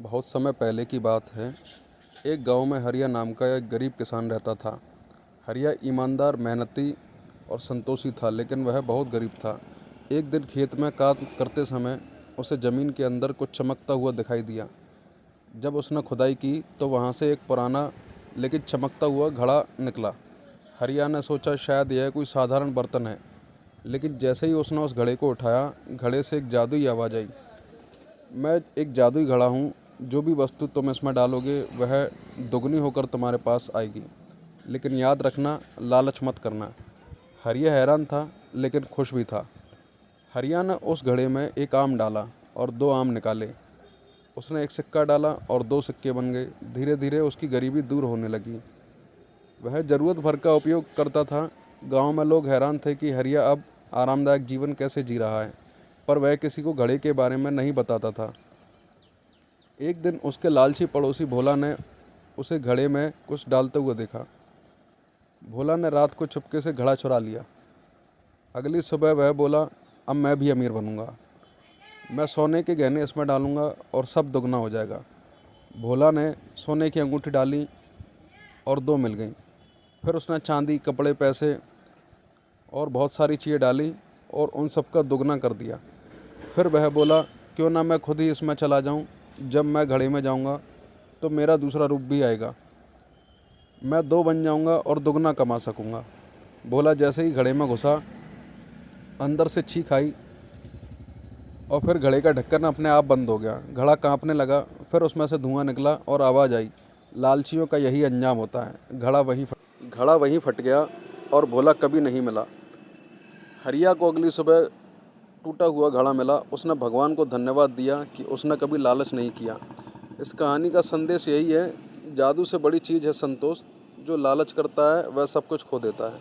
बहुत समय पहले की बात है। एक गांव में हरिया नाम का एक गरीब किसान रहता था। हरिया ईमानदार, मेहनती और संतोषी था, लेकिन वह बहुत गरीब था। एक दिन खेत में काम करते समय उसे ज़मीन के अंदर कुछ चमकता हुआ दिखाई दिया। जब उसने खुदाई की तो वहाँ से एक पुराना लेकिन चमकता हुआ घड़ा निकला। हरिया ने सोचा शायद यह कोई साधारण बर्तन है, लेकिन जैसे ही उसने उस घड़े को उठाया, घड़े से एक जादुई आवाज़ आई। मैं एक जादुई घड़ा हूँ, जो भी वस्तु तुम इसमें डालोगे वह दुगनी होकर तुम्हारे पास आएगी, लेकिन याद रखना, लालच मत करना। हरिया हैरान था लेकिन खुश भी था। हरिया ने उस घड़े में एक आम डाला और दो आम निकाले। उसने एक सिक्का डाला और दो सिक्के बन गए। धीरे धीरे उसकी गरीबी दूर होने लगी। वह ज़रूरत भर का उपयोग करता था। गांव में लोग हैरान थे कि हरिया अब आरामदायक जीवन कैसे जी रहा है, पर वह किसी को घड़े के बारे में नहीं बताता था। एक दिन उसके लालची पड़ोसी भोला ने उसे घड़े में कुछ डालते हुए देखा। भोला ने रात को चुपके से घड़ा चुरा लिया। अगली सुबह वह बोला, अब मैं भी अमीर बनूंगा। मैं सोने के गहने इसमें डालूंगा और सब दुगना हो जाएगा। भोला ने सोने की अंगूठी डाली और दो मिल गईं। फिर उसने चांदी, कपड़े, पैसे और बहुत सारी चीज़ें डाली और उन सब का दुगना कर दिया। फिर वह बोला, क्यों ना मैं खुद ही इसमें चला जाऊं। जब मैं घड़े में जाऊंगा तो मेरा दूसरा रूप भी आएगा। मैं दो बन जाऊंगा और दुगना कमा सकूंगा। भोला जैसे ही घड़े में घुसा, अंदर से चीख आई और फिर घड़े का ढक्कन अपने आप बंद हो गया। घड़ा कांपने लगा। फिर उसमें से धुआं निकला और आवाज़ आई, लालचियों का यही अंजाम होता है। घड़ा वहीं फट गया और भोला कभी नहीं मिला। हरिया को अगली सुबह टूटा हुआ घड़ा मिला। उसने भगवान को धन्यवाद दिया कि उसने कभी लालच नहीं किया। इस कहानी का संदेश यही है, जादू से बड़ी चीज़ है संतोष। जो लालच करता है वह सब कुछ खो देता है।